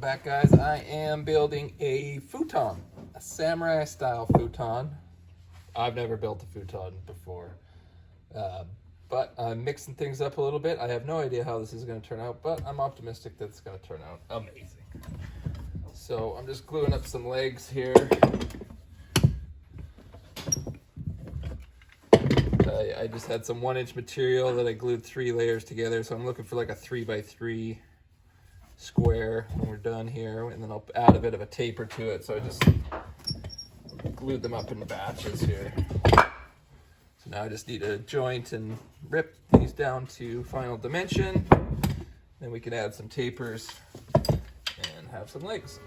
back, guys. I am building a futon, a samurai style futon. I've never built a futon before, but I'm mixing things up a little bit. I have no idea how this is going to turn out, but I'm optimistic that it's going to turn out amazing. So I'm just gluing up some legs here. I just had some 1-inch material that I glued 3 layers together, so I'm looking for like a 3x3 square when we're done here, and then I'll add a bit of a taper to it. So I just glued them up in batches here. So now I just need to joint and rip these down to final dimension. Then we can add some tapers and have some legs.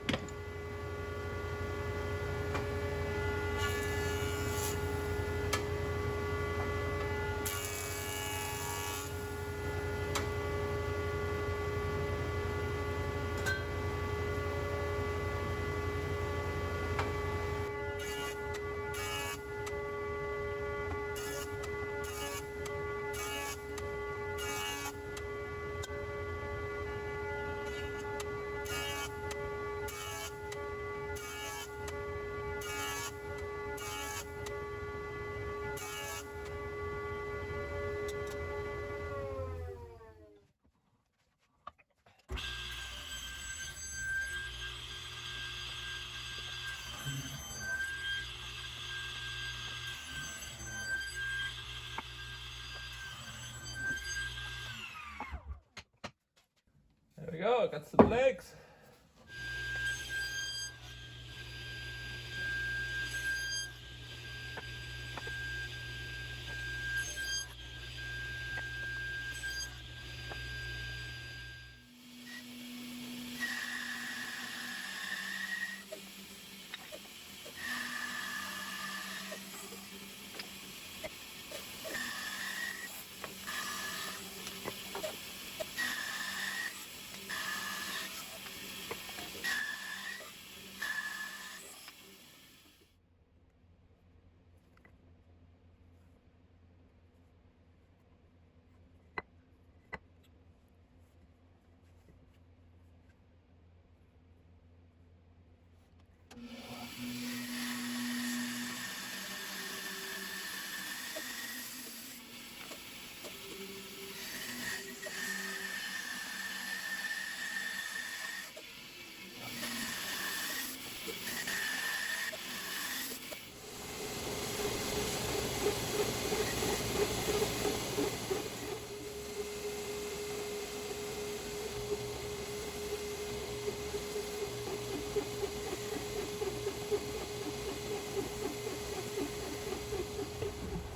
There we go, got some legs.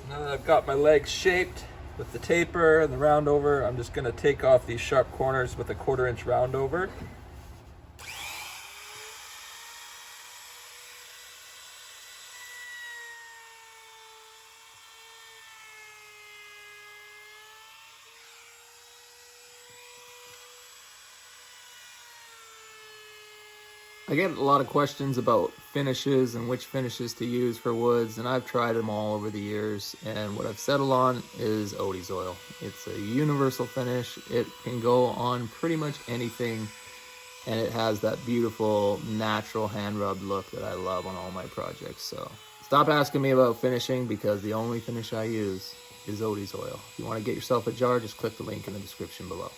Now that I've got my legs shaped with the taper and the round over, I'm just going to take off these sharp corners with a 1/4-inch round over. I get a lot of questions about finishes and which finishes to use for woods, and I've tried them all over the years, and what I've settled on is Odie's oil. It's a universal finish. It can go on pretty much anything, and it has that beautiful natural hand rubbed look that I love on all my projects. So stop asking me about finishing, because the only finish I use is Odie's oil. If you want to get yourself a jar, just click the link in the description below.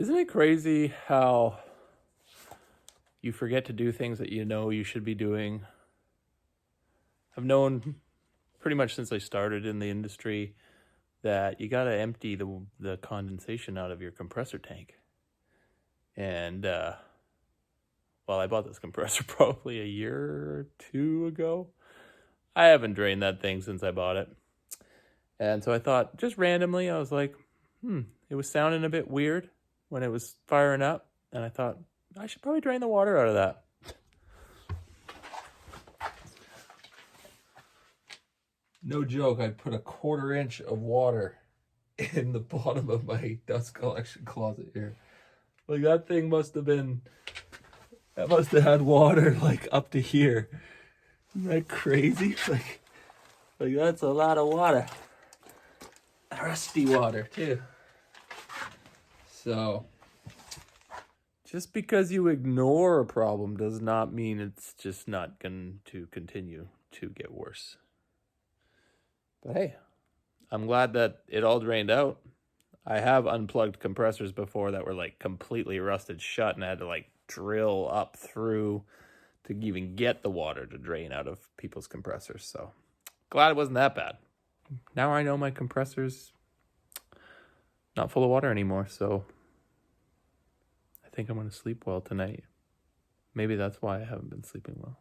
Isn't it crazy how you forget to do things that you know you should be doing? I've known pretty much since I started in the industry that you got to empty the condensation out of your compressor tank. And, well, I bought this compressor probably a year or two ago. I haven't drained that thing since I bought it. And so I thought, just randomly, I was like, it was sounding a bit weird when it was firing up. And I thought, I should probably drain the water out of that. No joke, I put a 1/4 inch of water in the bottom of my dust collection closet here. Like, that thing must have had water like up to here. Isn't that crazy? Like that's a lot of water. Rusty water too. So just because you ignore a problem does not mean it's just not going to continue to get worse. But hey, I'm glad that it all drained out. I have unplugged compressors before that were like completely rusted shut, and I had to like drill up through to even get the water to drain out of people's compressors. So glad it wasn't that bad. Now I know my compressor's not full of water anymore, so I think I'm going to sleep well tonight. Maybe that's why I haven't been sleeping well.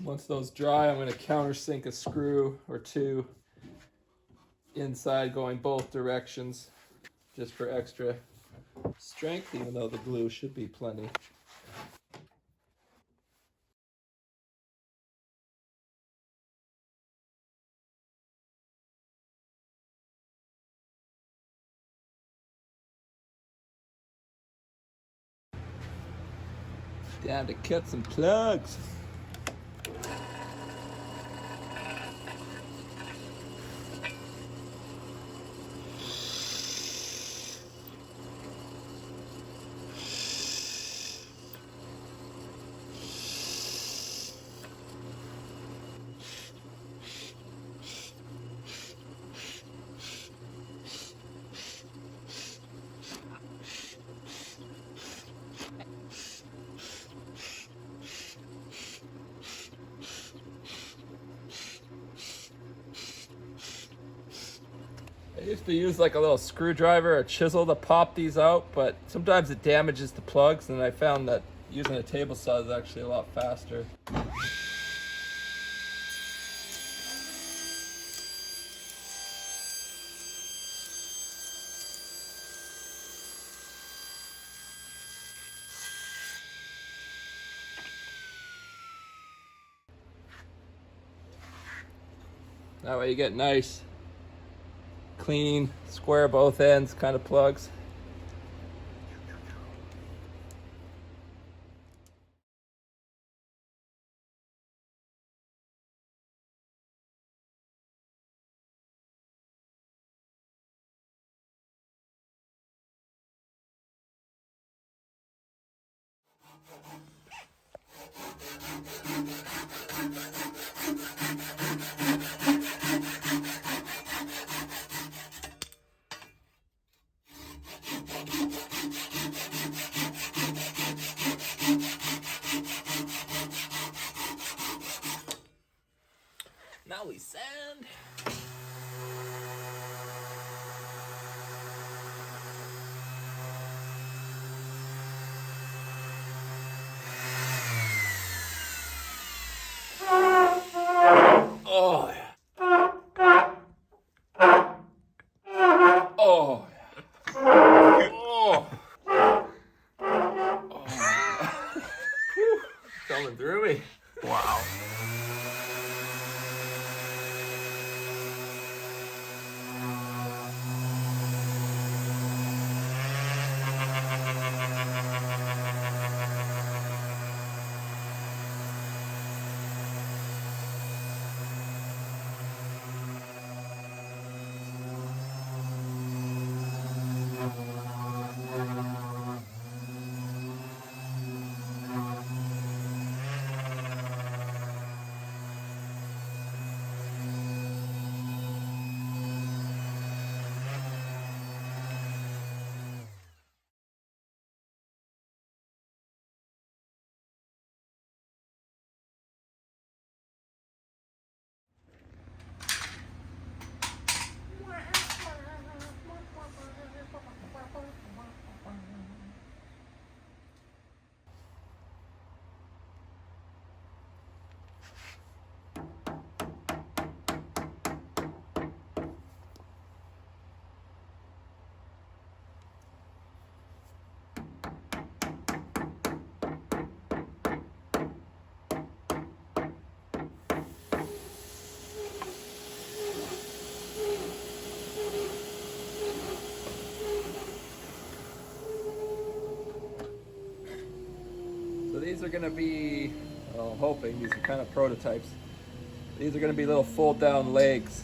Once those dry, I'm going to countersink a screw or two inside going both directions just for extra strength, even though the glue should be plenty. Down to cut some plugs. I used to use like a little screwdriver or chisel to pop these out, but sometimes it damages the plugs, and I found that using a table saw is actually a lot faster. That way you get nice, clean, square both ends kind of plugs. Now we sand. Oh yeah. Oh yeah. Oh. Oh. Coming through me. Wow. So these are going to be, well, I'm hoping, these are kind of prototypes. These are going to be little fold down legs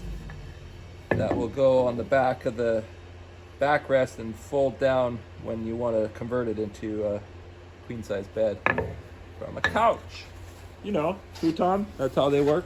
that will go on the back of the backrest and fold down when you want to convert it into a queen size bed from a couch. You know, Futon, that's how they work.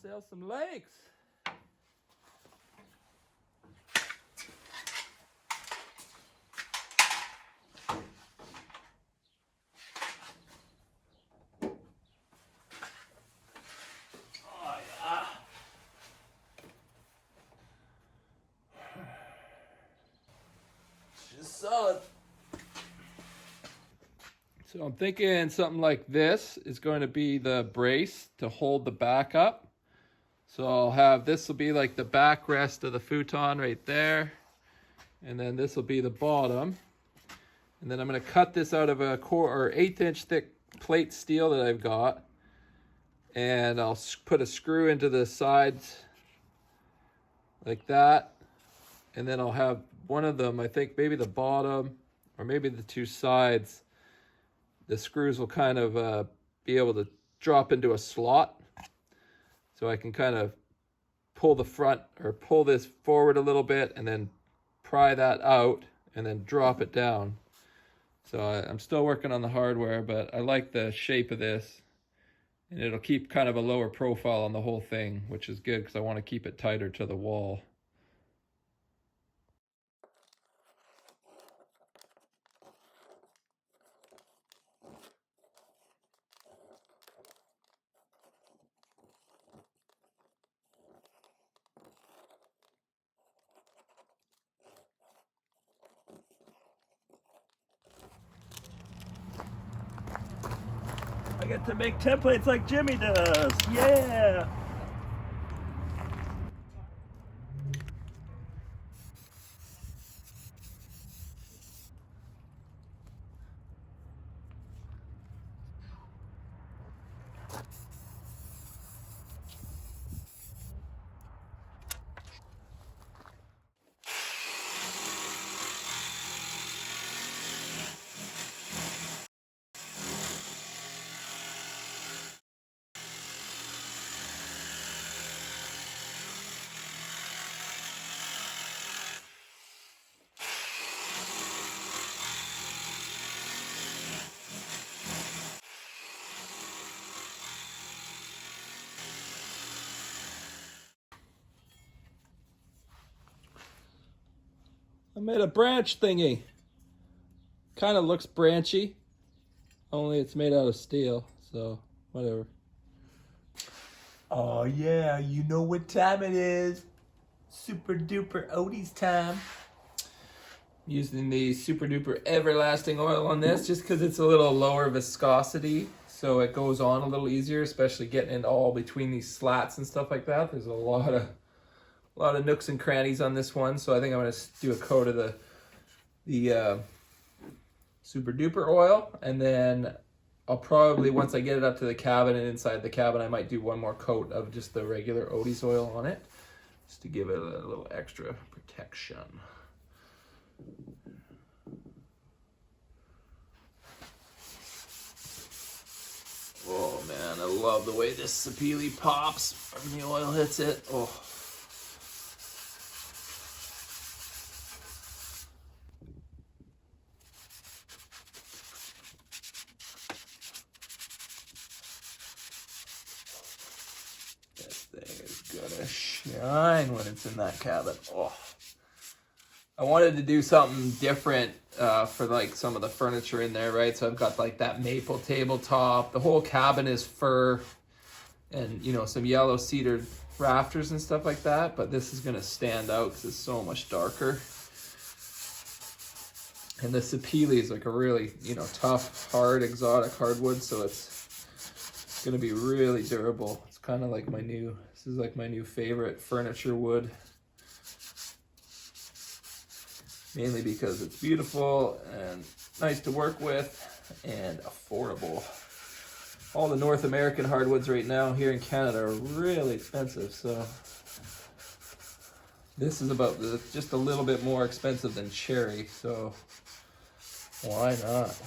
sell some lakes. Solid. So I'm thinking something like this is going to be the brace to hold the back up. So I'll have, this will be like the backrest of the futon right there. And then this will be the bottom. And then I'm going to cut this out of a 1/8 inch thick plate steel that I've got. And I'll put a screw into the sides like that. And then I'll have one of them, I think maybe the bottom or maybe the two sides, the screws will kind of be able to drop into a slot. So I can kind of pull the front or pull this forward a little bit and then pry that out and then drop it down. So I'm still working on the hardware, but I like the shape of this. And it'll keep kind of a lower profile on the whole thing, which is good because I want to keep it tighter to the wall. I get to make templates like Jimmy does. Yeah. I made a branch thingy. Kind of looks branchy, only it's made out of steel, so whatever. Oh yeah, you know what time it is. Super duper Odie's time. Using the super duper everlasting oil on this just because it's a little lower viscosity, so it goes on a little easier, especially getting it all between these slats and stuff like that. There's a lot of nooks and crannies on this one, so I think I'm going to do a coat of the super duper oil, and then I'll probably, once I get it up to the cabin and inside the cabin, I might do one more coat of just the regular Odie's oil on it, just to give it a little extra protection. Oh man, I love the way this sapele pops when the oil hits it. Oh. This thing is gonna shine when it's in that cabin. Oh. I wanted to do something different for like some of the furniture in there, right? So I've got like that maple tabletop. The whole cabin is fir and, you know, some yellow cedar rafters and stuff like that. But this is going to stand out because it's so much darker. And the sapele is like a really, you know, tough, hard, exotic hardwood. So it's going to be really durable. It's kind of like this is like my new favorite furniture wood. Mainly because it's beautiful and nice to work with and affordable. All the North American hardwoods right now here in Canada are really expensive, so this is about just a little bit more expensive than cherry, so why not?